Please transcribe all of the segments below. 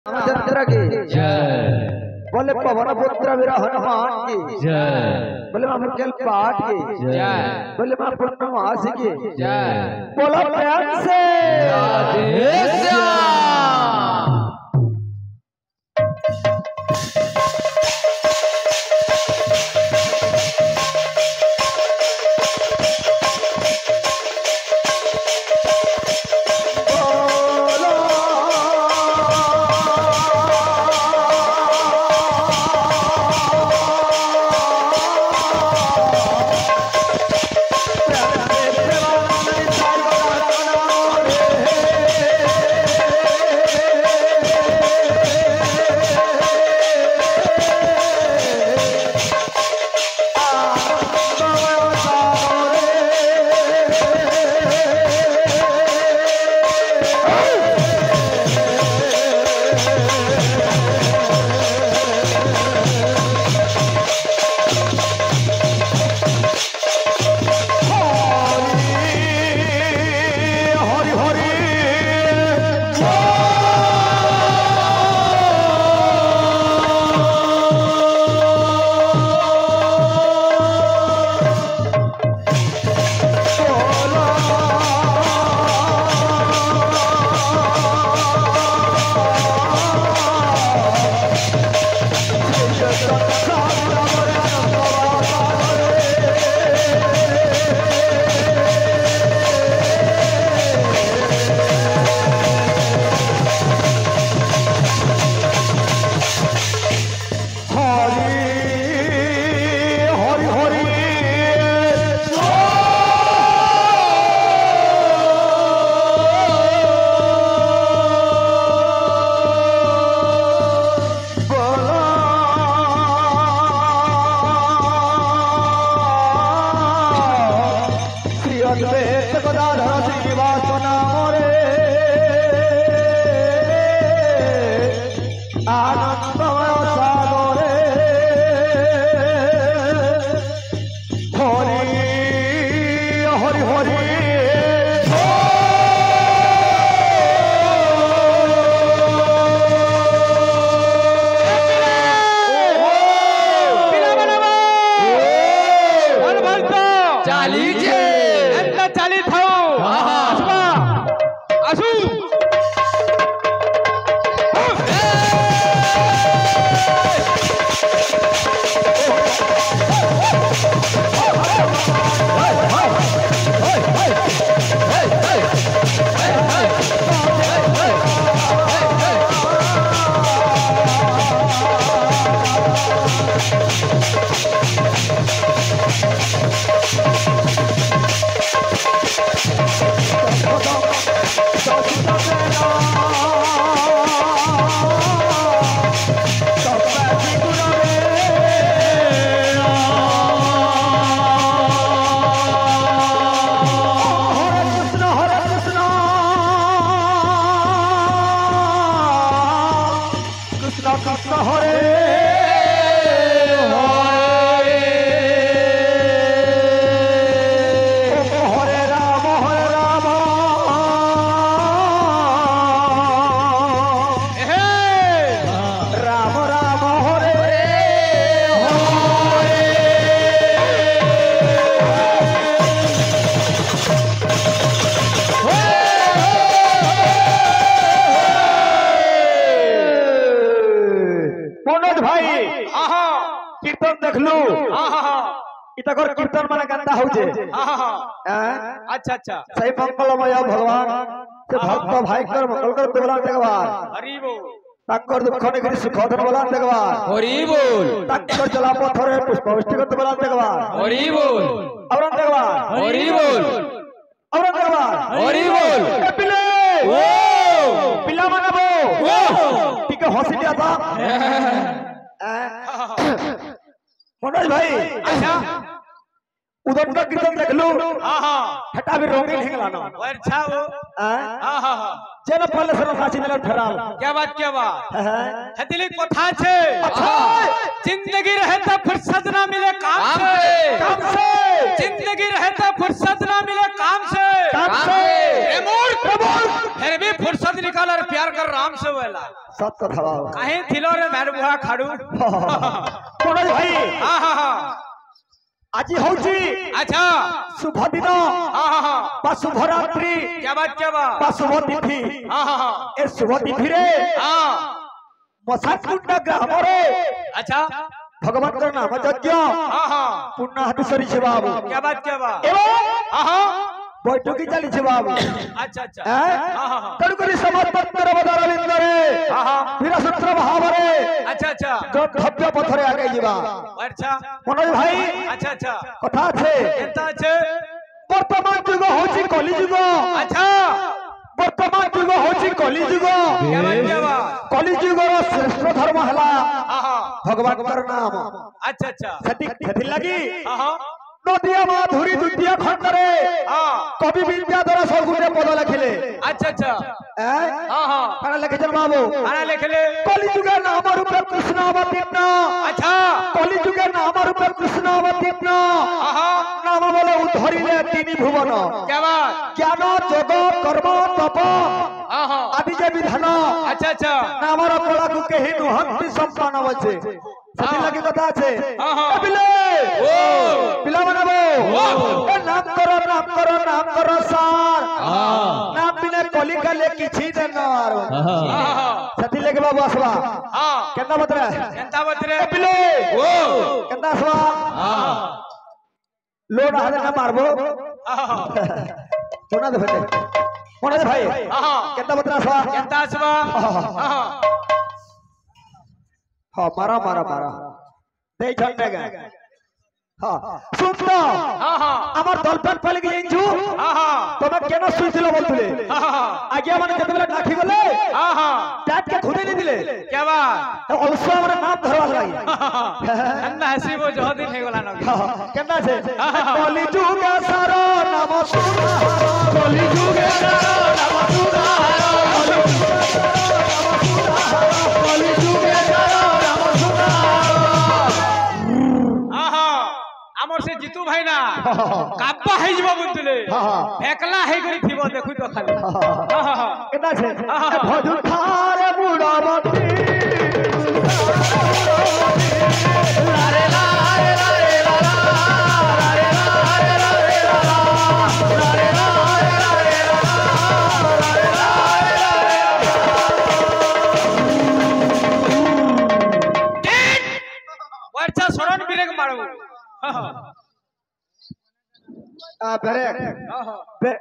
रामचंद्र की जय। बोले पवन पुत्र वीर हनुमान की जय। बोले मां मुकेल पाठ की जय। बोले मां पूर्णमासी की जय। बोलो प्रेम से राधे श्याम। कीर्तन देखलू इतकर कीर्तन माने गंदा हो जे अच्छा अच्छा सही मंगलमय भगवान से भक्त भाई कर मंगल कर बोला देखबार हरि बोल ताकर दुख ने सुख धन बोला देखबार हरि बोल ताकर जला पत्थर पुष्पवृष्टि कर बोला देखबार हरि बोल और देखबार हरि बोल और देखबार हरि बोल पिले ओ पिला मानबो ओ टिके हंसी दिया था मनोज भाई अच्छा उधर का कीर्तन देख लो हटा भी रंगीन हिंगलाना अच्छा वो जेना पहले से साची मिलन फेराल क्या बात हतिली कथा छे अच्छा जिंदगी रहे तो फुर्सत ना मिले काम से जिंदगी रहे तो फुर्सत ना मिले काम से काम से ए मूर्ख फिर भी फुर्सत निकाल कलर प्यार कर राम से बोला सत कथा बाबा कहीं थिलो रे मेर बुआ खाड़ू मनोज भाई हाँ हाँ हाँ আজি হଉଛି अच्छा शुभ दिन हाँ हाँ हाँ বা শুভ রাত্রি क्या बात বা শুভ তিথি हाँ हाँ हाँ এ শুভ তিথিরে हाँ মশাকুণ্ড গ্রামরে अच्छा ভগবানଙ୍କର নাম যজ্ঞ हाँ हाँ ପୂର୍ଣ୍ଣାହୁତି ସରିଛି ବାବୁ क्या बात ଏବଂ हाँ हाँ বৈঠকি ଚାଲିଛି ବାବୁ अच्छा अच्छा हाँ हाँ हाँ ତେଣୁକରି ସମସ୍ତଙ୍କର ବଦଳ ବିନ୍ଦରେ हाँ हाँ ବୀରସୂତ୍ର ଭାବରେ अच्छा अच्छा ଗନ୍ତବ୍ୟ ପଥରେ ଆଗେଇ ଯିବା अच्छा ମନୋଜ ଭାଇ अच्छा अच्छा କଥା আছে केंता अच्छे ବର୍ତ୍ତମାନ ଯୁଗ ହଉଛି କଲି ଯୁଗ अच्छा ବର୍ତ୍ତମାନ ଯୁଗ ହଉଛି କଲି ଯୁଗ क्या बात କଲି ଯୁଗର ଶ୍ରେଷ୍ଠ ଧର୍ମ ହେଲା हाँ हाँ ଭଗବାନଙ୍କର ନାମ अच्छा अच्छा ସେଥିଲାଗି हाँ हाँ ନଦିଆ ମାଧୁରୀ ଦ୍ୱିତୀୟ ଖଣ୍ଡରେ हाँ କବି ବିଦ୍ୟାଧର ସବୁରେ ପଦ ଲେଖିଲେ अच्छा अच्छा हाँ हाँ କଣ ଲେଖିଛନ୍ତି ବାବୁ खाना लिख ले কলিযুগে নাম রূপে কৃষ্ণ অবতীর্ণ अच्छा কলিযুগে নাম রূপে কৃষ্ণ অবতীর্ণ हाँ हाँ নাম বলে উদ্ধরিলে তিনি ভুবন क्या बात জ্ঞান যোগ কর্ম তপ हाँ हाँ আদি যে বিধান अच्छा अच्छा নামর কলাকু কেহি নুহন্তি সম্পন্ন বছে ସେଥିଲାଗି କଥା আছে हाँ हाँ ପିଲେ ପିଲାମାନେ ଏ ନାମ କର ସାର ନାମ ବିନା କଲିକାଲେ କିଛି ଦେନ हाँ हाँ ସେଥିଲାଗି ବାବୁ ଆସିବା हाँ କେନ୍ତା ବତରା केंता बतरे ପିଲେ କେନ୍ତା ଆସିବା লোড হাতে না মারবো हाँ हाँ শোনা দে ফেলে মনে দে ভাই हाँ हाँ কেন্তা বতরা আসবা केंता असबा हाँ हाँ হ্যাঁ মারা মারা মারা দেই ঝন্ডে গা হ্যাঁ শুনতো हाँ हाँ আমার দলপেট পালে গিয়েছু हाँ हाँ তুমি কেন শুইছিল বলতুলে हाँ हाँ আগে মানে কেতবেলা ডাকি গলে हाँ हाँ ডাট কে খুদে নি দিলে क्या बात অবশ্য আমার নাম ধরবা লাগি अन्ना हसी वो जो दिन है गोला नगी কেন আছে কলি যুগে সার নাম সুরা কলি যুগে সার নাম সুরা কলি যুগে সার নাম সুরা हाँ हाँ आमर से जीतू भाई ना काब्बा है जीवा बुद्धले फेकला है गरी थीबो देखु तो खाली हाँ हाँ हाँ কেন আছে ভজু খারে বুড়াবতী লারে লারে লারে লারা লারে লারে লারে লারা লারে লারে লারে वर्षा सोरन बिरेक मारो हाँ हाँ ব্রেক हाँ हाँ হ্যাঁ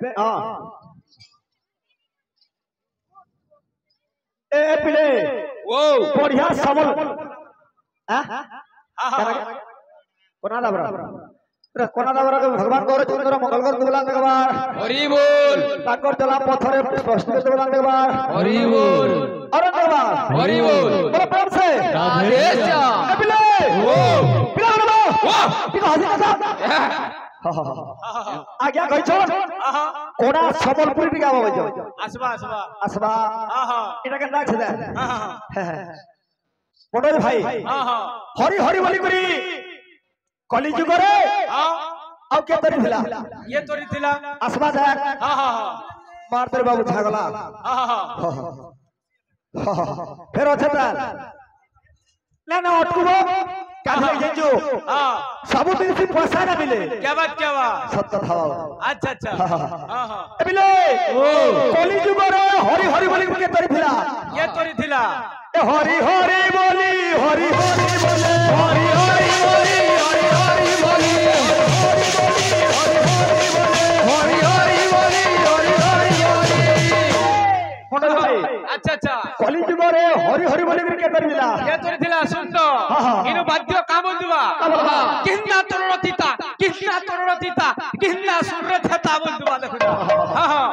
এ পিলে वो बढ़िया सबल हाँ हाँ कोना दाबरा कोना दाबरा के भगवान गौर चंद्र मंगल कर दुबला देखबार हरि बोल ताकर चला पथरे प्रश्न दुबला देखबार हरि बोल अरे देखबार हरि बोल बोलो प्रेम से राधे श्याम ए पिले ओ पिला रे वाह पिला हसी कथा आज्ञा कहि छ हाँ हाँ कोना संबलपुरी टी गावा बजो असबा असबा असबा हाँ हाँ এটা কেন রাখছে দে हाँ हाँ মনোজ ভাই हाँ हाँ হরি হরি বলি করি কলি যুগরে हाँ আও কে তরি থিলা ये तोरी थिला আসবা দেখ हाँ हाँ हाँ মার তোর বাবু ছাগলা हाँ हाँ ফের আছে তার না না অটকুবো কাঁধে যেজু हाँ সবু দিন পয়সা না মিলে क्या बात সত্য থাও अच्छा अच्छा हाँ हाँ এবিলে কলি যুগরে হরি হরি বলি কে তরি থিলা ये तोरी थिला এ হরি হরি বলি হরি হরি বলে হরি হরি বলি হরি হরি বলি হরি হরি বলি হরি হরি বলি মনে ভাই अच्छा अच्छा কলি যুগরে হরি হরি বলি কে তরি থিলা ये तोरी थिला सुन तो इनु बाध्य काम बुवा किन्ना तोरतीता किन्ना सुरथता बुवा देखु हाँ हाँ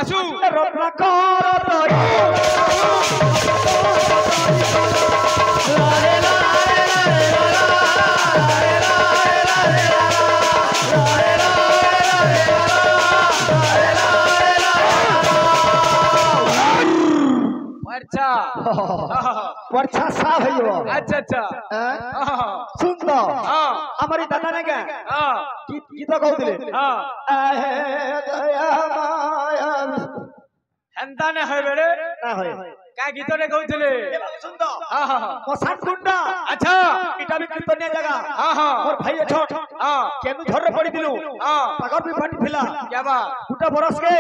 आसु রত্নাকর তরি লারে লারে লারে वर्षा वर्षा साफ है यो अच्छा अच्छा हाँ सुन तो हाँ हमारी दादा ने क्या हाँ की तो कहू दिले हाँ आहे दया माया হেন্তা নে হয় বেড়ে না হয় কা গীতরে কইছিলে সুন্দর হ্যাঁ হ্যাঁ মশান গুন্ডা আচ্ছা এটা भी कीर्तनिया जगह হ্যাঁ হ্যাঁ मोर भाई अछट হ্যাঁ केनु धर पड़ी दिलु হ্যাঁ पागर भी फाटी थिला क्या बा गुटा बरस के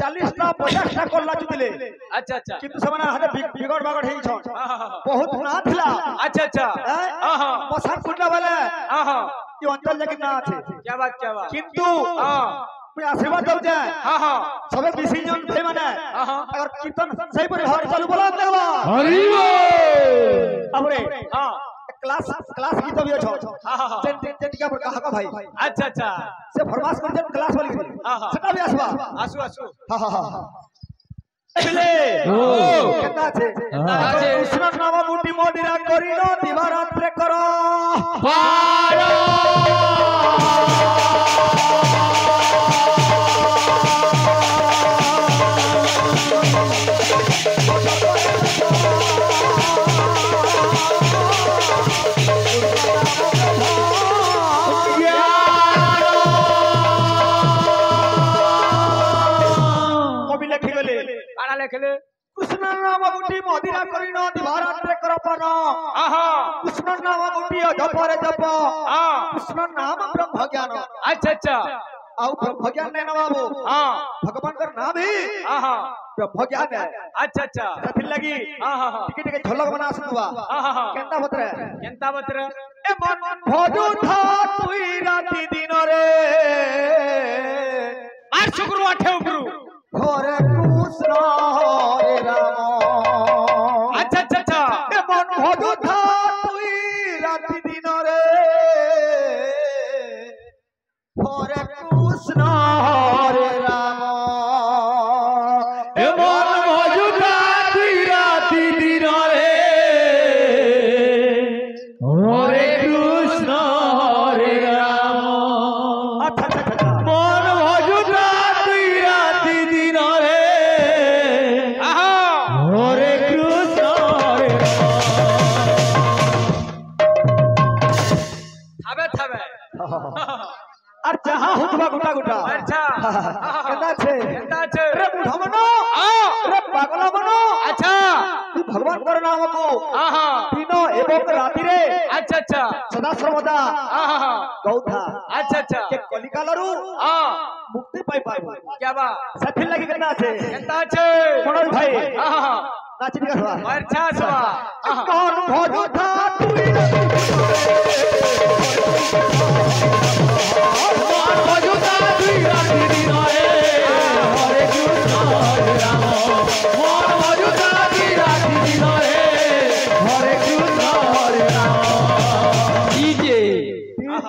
40 टा 50 टा कोल्ला चुदिले अच्छा अच्छा किंतु समाना हाते बिगड़ बागड़ हेई छ हाँ हाँ बहुत ना थिला अच्छा अच्छा हाँ हाँ मशान गुंडा वाले हाँ हाँ ये अंचल लेकिन ना আছে क्या बात किंतु हाँ मैं आशीर्वाद दउ जाए हाँ हाँ सबे विसर्जन थे माने हाँ हाँ अगर कीर्तन सही पर घर चालू बोला लगवा हरि बोल अब रे हाँ क्लास गीत भी छ हाँ हाँ जेन जेन क्या कहा का भाई अच्छा अच्छा से फरमाश कर जेन क्लास वाली हाँ, हाँ। सेटा भी आसबा आसु आसु हां हां हां एले ओ केता छे আছে। कृष्ण नाम मुठी मोदिरा करिनो दिवारात्रे करो पारो कवि लिखि गेले काड़ा लेखले कृष्ण नाम मुठी मोदिरा करिनो दिवारात्रे करो पानो हाँ हाँ कृष्ण नाम मुठी जपरे जप हाँ कृष्ण नाम ब्रह्म ज्ञान अच्छा अच्छा आउ ब्रह्म ज्ञान नहीं ना बाबू हाँ भगवान का नाम ही हाँ हाँ ब्रह्म ज्ञान है अच्छा अच्छा फिर लगी हाँ हाँ हाँ टिके टिके झलक बना सुनवा हाँ हाँ हाँ केंता बतरे केंता बतरे ए मन भजु था तुई राति दिन रे मार शुक्र आठे उपरू घरे कृष्ण रे राम अच्छा अच्छा अच्छा ए मन भजु था तुई राति दिन रे घरे कृष्ण रे राम ए मन भजुता तुई राति दिन रे हरे कृष्ण हरे राम अच्छा अच्छा अच्छा मन भजुता तुई राति दिन रे आहा हरे कृष्ण हरे थाबे थाबे আর যাহা হুতবা গুটা গুটা अच्छा কেনা আছে केंता छे রে বুঢ়া মনো हाँ রে পাগলা মনো अच्छा তুই ভগবান কর নামকু हाँ हाँ দিন এবং রাতি রে अच्छा अच्छा সদা সর্বদা हाँ हाँ हाँ গৌথা अच्छा अच्छा কে কলিকালরু हाँ মুক্তি পাই পাইব क्या बा সাথী লাগি কেনা আছে केंता छे মনোজ ভাই हाँ हाँ हाँ নাচি দিকা সবা अच्छा सवा हाँ हाँ কোন ভজুথা তুই मन भजुता तुई राति दिन रे हरे कृष्ण हरे राम मन भजुता तुई राति दिन रे हरे कृष्ण हरे राम डीजे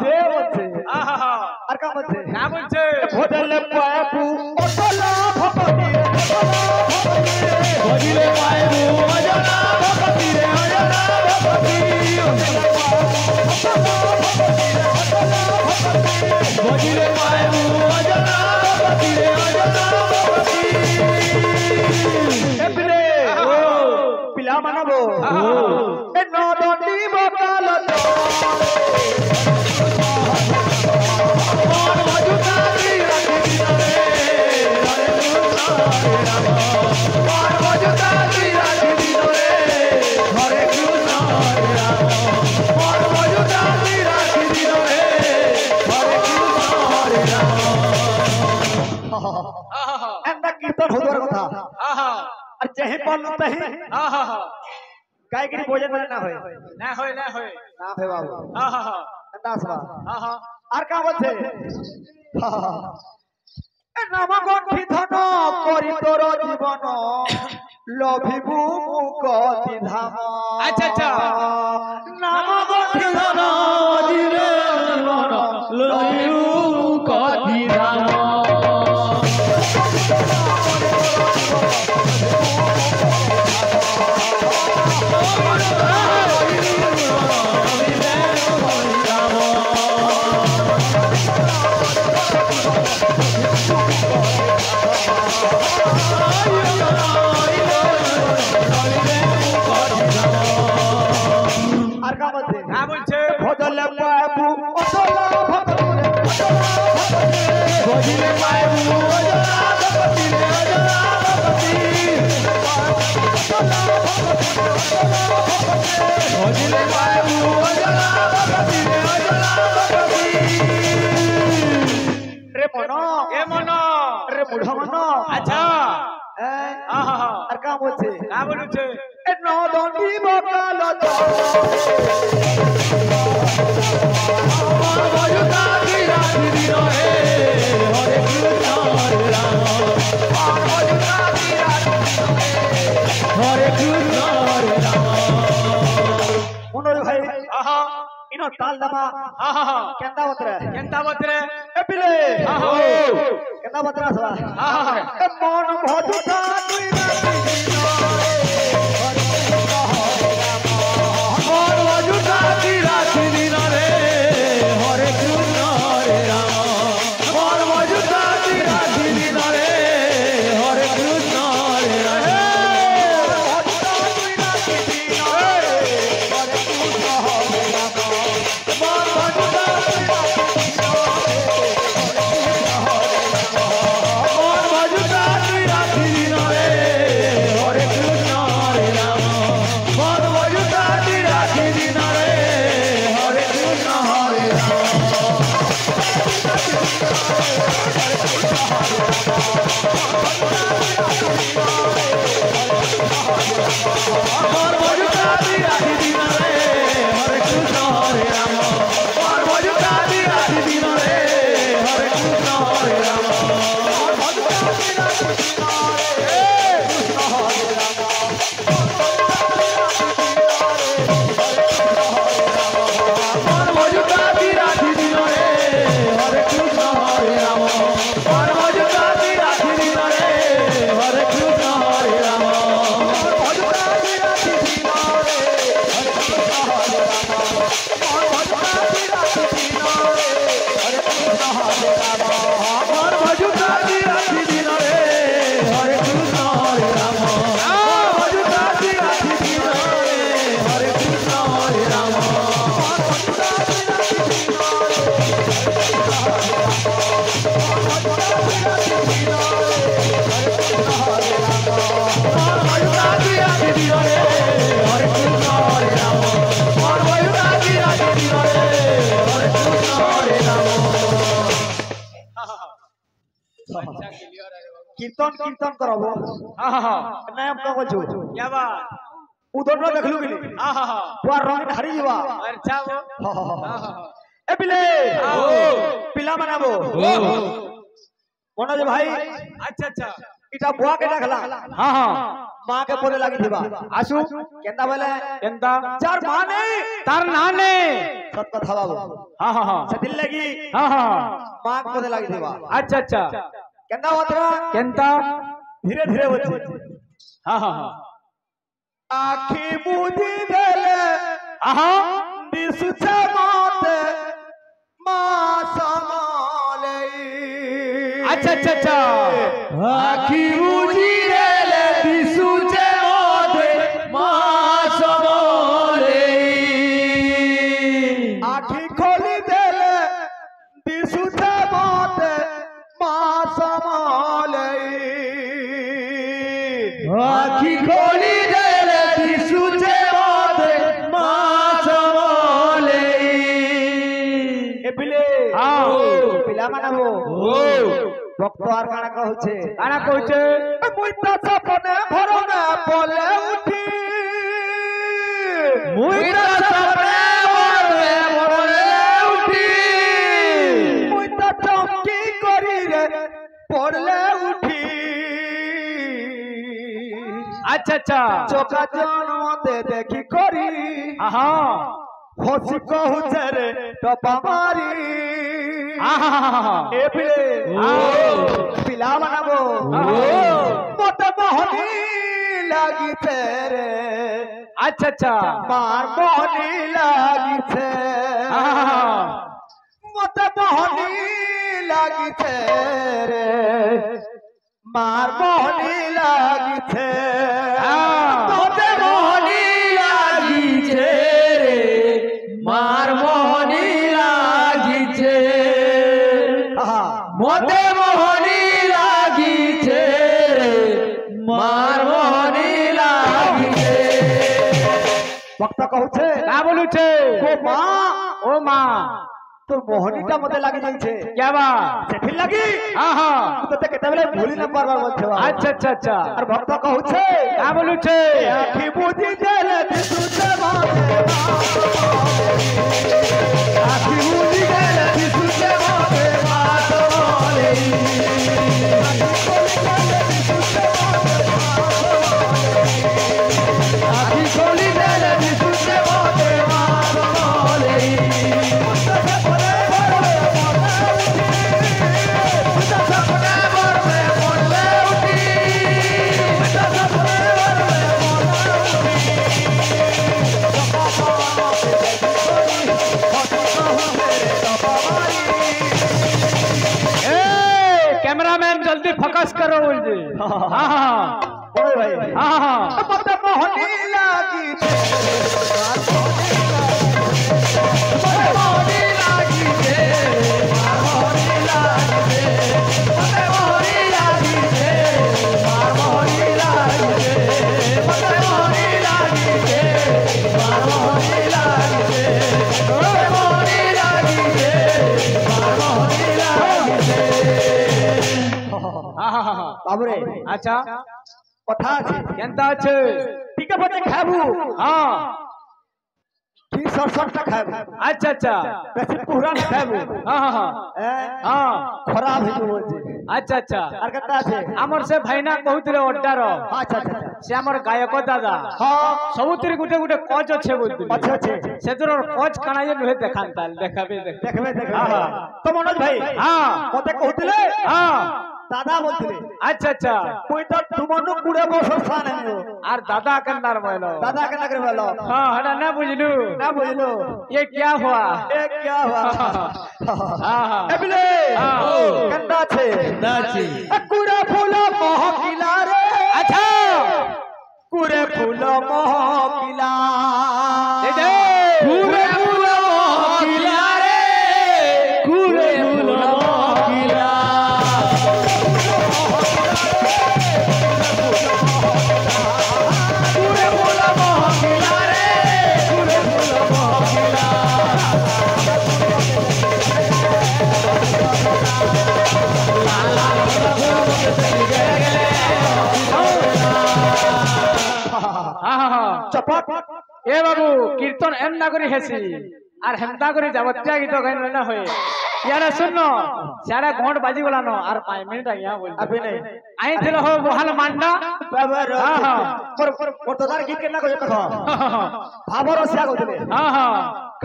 দেব আছে हाँ हाँ हाँ আর কাম আছে क्या बोलছে ভোদলে পাপু অটলা ভগতি भजिले पाएबु अजना भगति रे अजना भगति भजिले पाएबु अजना भगति रे अजना भगति এপলে পিলা মানবো এ নদী বকাল मन भजुता तुई राति दिन रे हरे कृष्ण हरे राम मन भजुता तुई राति दिन रे हरे कृष्ण हरे राम मन भजुता तुई राति दिन रे हरे कृष्ण हरे राम हाँ हाँ এন্দা কীর্তন হওয়ার কথা हाँ हाँ আর যেহে পারলু তাহি हाँ हाँ हाँ গায়কিরি ভোজন মানে না হয় ना होय ना होय না হয় বাবু हाँ हाँ हाँ এন্দা আসবা हाँ हाँ আর কাম আছে এ নামগন্ধি ধন করি তোর জীবন লভিবু মুকতি ধাম अच्छा अच्छा নামগন্ধি ধন দিলে মন লইউ কতি রাম আর কাম আছে क्या बोलছে ভজলে বাবু অটলা ভক্তি ভজিলে পাইবু অজনা ভগতি রে অজনা ভগতি ভজিলে পাইবু অজলা ভগতি রে অজলা ভগতি রে মন এ মন রে মুঢ় মন আচ্ছা আহা আর কা বলছে কা বলুছে এ নদী বকাল তো ভজুতা বিরাধি দিন হে হরে কৃষ্ণ হরে রাম ভজুতা বিরাধি হরে কৃষ্ণ হরে রাম মনোর ভাই আহা ইনো তাল দমা আহা কেন্দা বতরে কেনতা বতরে এ পিলে আহা কেন্দা বতরা সবা আহা এ মন ভজুতা তুই না মন ভজুতা বিরাধি দিন রে হরে কৃষ্ণ হরে রাম মন ভজুতা বিরাধি দিন রে হরে কৃষ্ণ হরে রাম মন ভজুতা মন ভজুতা বিরাধি দিন রে হরে কৃষ্ণ হরে রাম মন ভজুতা বিরাধি দিন রে হরে কৃষ্ণ হরে রাম মন ভজুতা বিরাধি দিন রে হরে কৃষ্ণ হরে রাম মন ভজুতা বিরাধি দিন রে হরে কৃষ্ণ হরে রাম মন ভজুতা বিরাধি দিন রে হরে কৃষ্ণ হরে রাম মন ভজুতা বিরাধি দিন রে হরে কৃষ্ণ হরে রাম মন ভজুতা বিরাধি দিন রে হরে কৃষ্ণ হরে রাম মন ভজুতা বিরাধি দিন রে হরে কৃষ্ণ হরে রাম মন ভজুতা বিরাধি দিন রে হরে কৃষ্ণ হরে রাম মন ভজুতা বিরাধি দিন রে হরে কৃষ্ণ হরে রাম কীর্তন কীর্তন করব আহা নাম কা বলছো क्या बात উদরটা দেখলু কি আহা পুরা রং হারি যাবা আর চাও আহা এ পিলে আও পিলা বানাবো মনোজ ভাই আচ্ছা আচ্ছা এটা বুয়া কে দেখলা আহা মা কে পরে লাগি দিবা আসু কেন্দা বলে কেনতা চার মা নেই তার নানে সত কথা বাবু আহা সেদিন লাগি আহা মা কে পরে লাগি দিবা আচ্ছা আচ্ছা কেন্দা বতরা কেনতা ধীরে ধীরে বলছে আহা আখি মুদি দেলে আহা দিশুছে মতে মা সামালে আচ্ছা আচ্ছা আচ্ছা আখি বুঝি রে দিশুছে মধে মা সমলে আখি খোলি দেলে দিশুছে মতে মা সামালে আখি খোলি দেলে দিশুছে মধে মা সমলে এ পিলে আও পিলা মানাবো ও ভক্ত আর কানা কହୁছে কানা কইছে মুই তা সপনে ভরনে বলে উঠি মুই তো সপনে বলে বলে উঠি মুই তা চমকি করি রে পড়লে উঠি আচ্ছা আচ্ছা চোখা জন্মতে দেখি করি আহা হসি কহুছে রে টপা মারি আহা এ পিলে আও পিলা বানাবো ও মোটে মোহনি লাগিছে রে আচ্ছা আচ্ছা মার মোহনি লাগিছে আহা মোটে মোহনি লাগিছে রে মার মোহনি লাগিছে তোতে মোহনি লাগিছে রে মার মোহনি লাগিছে আহা মোতে মোহনি লাগিছে রে মার মোহনি লাগিছে ভক্ত কହୁছে না বলুছে ও মা ও মা তোর মোহনীটা মতে লাগি যাইছে क्या बात সেঠির লাগি हाँ हाँ তোতে কেতেবেলে ভুলি না পারবার বলছে अच्छा अच्छा अच्छा আর ভক্ত কହୁছে না বলুছে আখি বুঝি দেলে দিশুতে বাতে আখি বুঝি দেলে দিশুতে বাতে মাতলে আখি খোলি দেলে দিশুতে বাতে মাতলে कैमरामैन जल्दी फोकस करो बोल जी हाँ हाँ ওরে ভাই हाँ हाँ মতে মোহনী লাগি हाँ हाँ हाँ বাবুরে अच्छा কথা আছে केनता আছে ঠিক আছে খাবু हाँ ঠিক সরসরটা খাবু अच्छा अच्छा বেশি পুরান খাবু हाँ हाँ हाँ हाँ খরাব হইতো বলছে अच्छा अच्छा আর কথা আছে আমার সে ভাইনা কহুଥିଲେ অর্ডার আচ্ছা আচ্ছা সে আমার গায়ক দাদা হ্যাঁ ସବୁଥିରେ ଗୋଟେ ଗୋଟେ କୋଚ୍ ଅଛି ବୋଲୁଥିଲେ আচ্ছা আচ্ছা ସେଥିର କୋଚ୍ କାଣା ଯେ ନୁହେଁ ଦେଖାନ୍ତା দেখাবে দেখবে দেখবে হ্যাঁ, হ্যাঁ। তো মনোজ ভাই হ্যাঁ মতে কହୁଥିଲେ হ্যাঁ দাদা বলছিলে আচ্ছা আচ্ছা কই তো তুমনু 20 বছর সান আনিও আর দাদা কেনার বলো দাদা কে নগরে বলো হ্যাঁ এটা না বুঝলু না বুঝলো ये क्या हुआ এ क्या हुआ हाँ हाँ এবিলে हाँ। কেনটা আছে নাচি কুড়ে ফুল মহকিলা রে अच्छा কুড়ে ফুল মহকিলা এই যে কুড়ে ফুল মহকিলা রে কুড়ে ফুল মহকিলা কুড়ে ফুল মহকিলা রে কুড়ে ফুল মহকিলা हाँ हाँ हाँ চপট এ বাবু কীর্তন এমনা করে হেসি আর হেমতা করে যাবতীয় গীত গাইন না হয়ে ইয়ারে শুন সারা ঘন্ট বাজি গলানো আর 5 মিনিট আইয়া বল अभी नहीं আই ছিল হো বহাল মান্ডা বাবার हाँ, हाँ। पर तो दार गीत केना कहे देखो भाबर रसिया कहते हाँ हाँ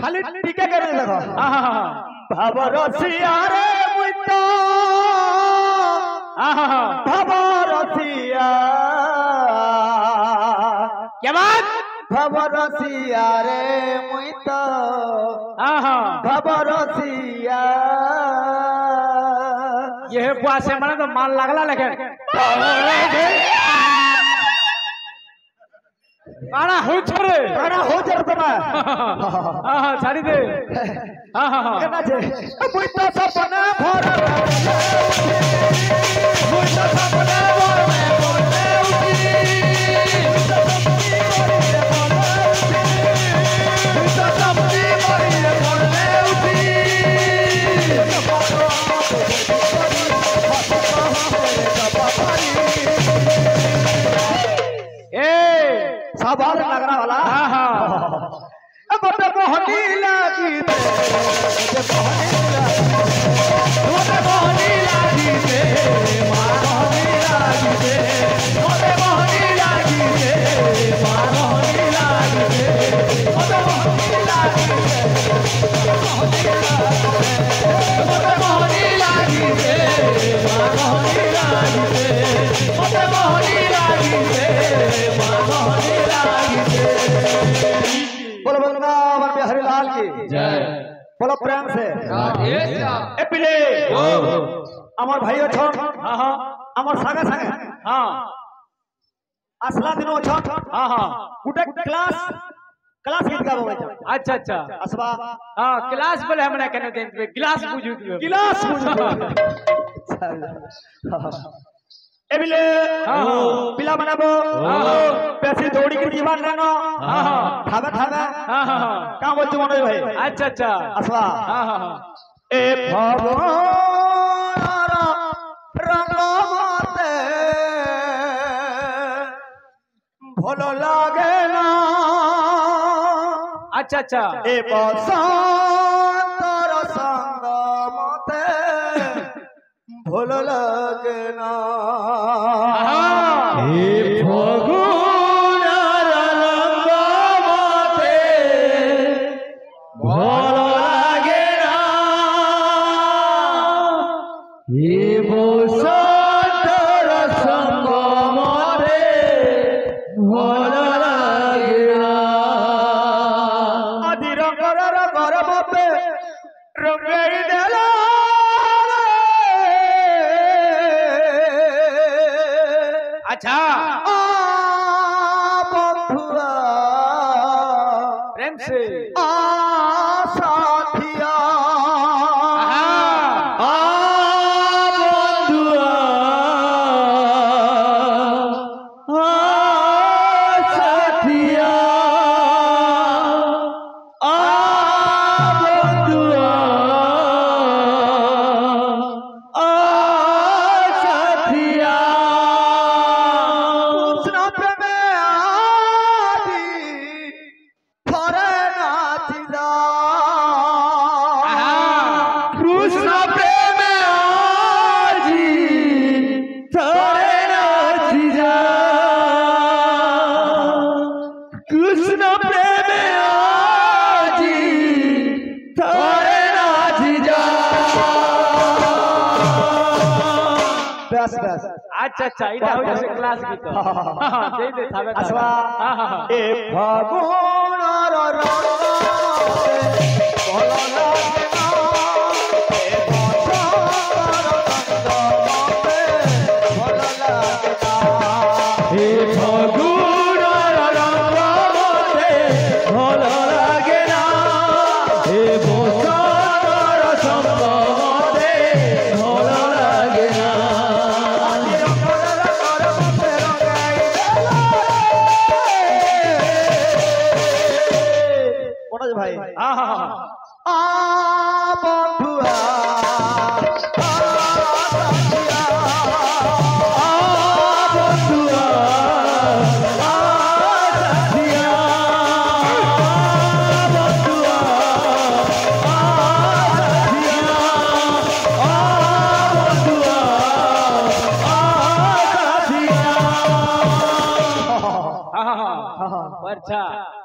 खाली टीके करे देखो हाँ हाँ हाँ भाबर रसिया रे मुइतो हाँ हाँ हाँ भाबर रसिया क्या बात भाबर रसिया रे मुइतो हाँ हाँ भाबर रसिया ये है बुआ से मने तो माल लगला लेकिन मारा हो छोरे अरे हो जर तुम्हें हाँ हाँ छाड़ी दे हाँ हाँ हाँ केना छे मुइतो सपना भर मुझे सपना मोर में बोले उठी मुझे सपनी मोरी में बोले उठी ए सवाल लगना वाला हाँ हाँ अब मोहनी लागी मोरे मोहनी लागी दे मां मोहनी लागी दे मोरे मोहनी लागी दे मां मोहनी लागी दे मोरे मोहनी लागी दे मोरे मोहनी लागी दे मां मोहनी लागी दे मोरे मोहनी लागी दे मां मोहनी लागी दे बोलो वृंदावन बिहारी लाल की जय बोलो प्रेम से ए पिले আমার ভাই অছন हाँ हाँ আমার সাগে সাগে हाँ আসলা দিন অছন हाँ हाँ গুটে ক্লাস ক্লাস গীত গাবো ভাই अच्छा अच्छा আসবা हाँ क्लास बोले हमने कहने दें गिलास बुझू दियो ক্লাস বুঝো এবিলে পিলা বানাবো বেশি দৌড়ি কি জীবন নেন খাবে খাবে কাম বলছো মনোজ ভাই আচ্ছা আচ্ছা আসবা এ ভবনার রঙ্গমতে ভালো লাগে না আচ্ছা আচ্ছা এ বসন্তর সঙ্গ মতে ভালো লাগে না এ ফগুনার রঙ্গমতে ভালো লাগে না এ বসন্তর সঙ্গমতে ভালো লাগে না আদি রঙর গরমতে রঙাই দেল আচ্ছা বন্ধুয়া প্রেম সে সাথিয়া কৃষ্ণ প্রেমে আদি ফরে নাচিলা কৃষ্ণ প্রেমে আজি ধরে নাচি যা কৃষ্ণ প্রেমে আজি ধরে নাচি যা ব্যাস ব্যাস আচ্ছা আচ্ছা এটা হইছে ক্লাস গীত দেই দে থাবে আসবা এ ফাগুনার রঙ্গমতে ভালো লাগে না এ বসন্তর সঙ্গমতে ভালো লাগে না এ ফগুনার রঙ্গমতে ভালো লাগে না মনোজ ভাই আহা বন্ধুয়া अच्छा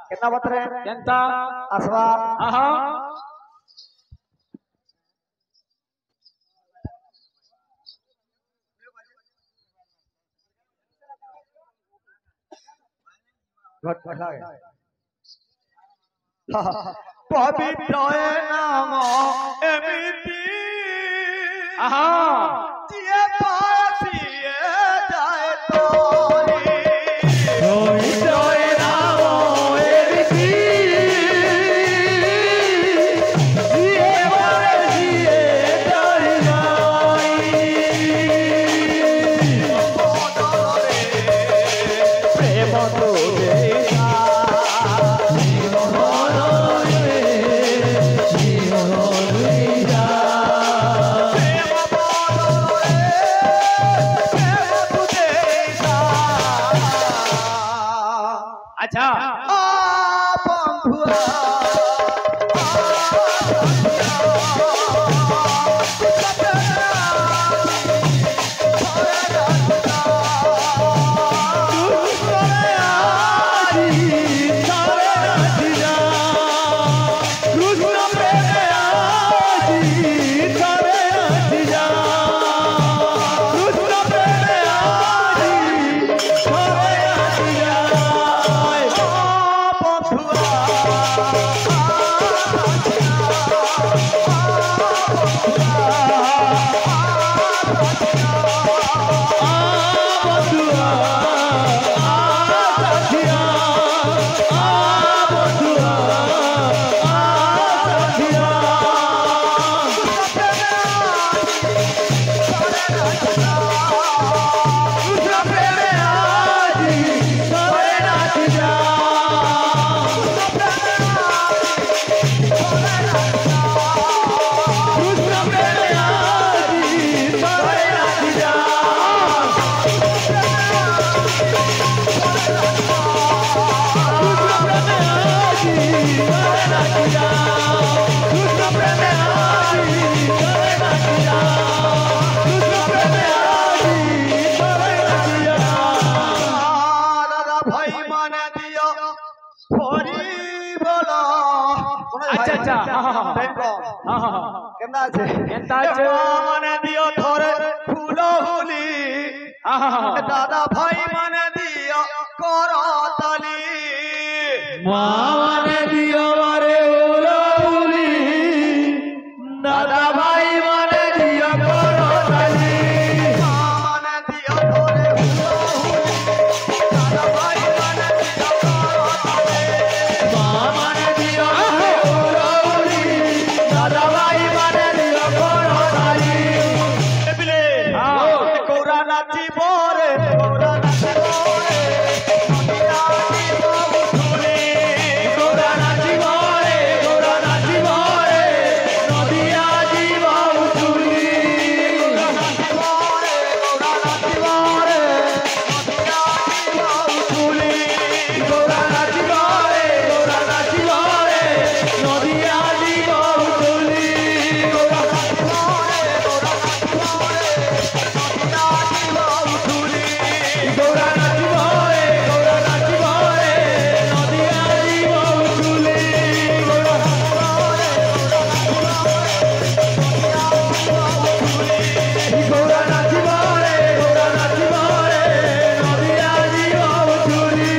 कितना बत रहे जनता असवा आहा पवित्र नाम एमिति आहा जिए पासिए जाए तोरी प्रेम तो देगा प्रेम করে নাকি যাও কৃষ্ণ প্রেমে আজি করে নাকি যাও কৃষ্ণ প্রেমে আজি করে নাকি যাও দাদা ভাই মানে দিও হরি বলো আচ্ছা আচ্ছা কেমন আছে কেমন আছে? মানে দিও ধরে ফুল হুলি দাদা ভাই মানে দিও করতালি মা মানে দিও মারে ওলাউলি দাদা ভাই মানে দিও করতালি মানে দিও ধরে ফুল হুলি দাদা ভাই মানে দিও করতালি মা মানে দিও মারে ওলাউলি দাদা ভাই মানে দিও করতালি বিলে গৌরা নাচিব রে গৌরা নাচিব রে গোরা নাচিব রে গোরা নাচিব রে নদিয়া জীব উঠুলি গৌরা নাচিব রে গৌরা নাচিব রে গোরা নাচিব রে গোরা নাচিব রে নদিয়া জীব উঠুলি গোরা নাচিব রে গোরা নাচিব রে গোরা নাচিব রে গোরা নাচিব রে নদিয়া জীব উঠুলি গোরা গোরা নাচিব রে গোরা নাচিব রে নদিয়া জীব উঠুলি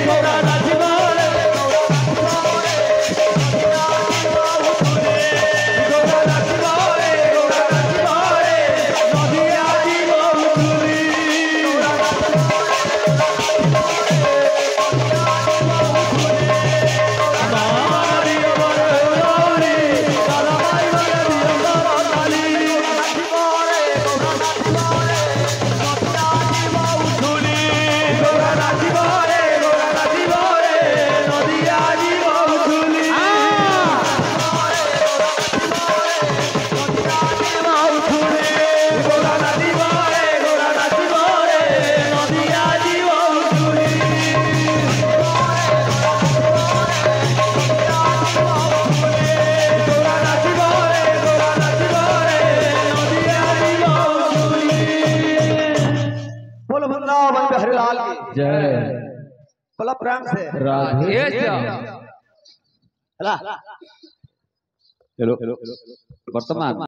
গোরা নাচিব রে গোরা নাচিব রে গোরা নাচিব রে নদিয়া জীব উঠুলি মারিও বড় লৌরি দাদা ভাই বলে দিও করতালি গোরা নাচিব রে গোরা নাচিব রে নদিয়া জীব উঠুলি গোরা নাচিব রে গোরা নাচিব রে নদিয়া জীব উঠুলি গোরা নাচিব রে গোরা নাচিব রে নদিয়া জীব উঠুলি बोलो वृंदावन बिहारी लाल की जय बोला प्रेम से राधे ये क्या? हला বর্তমান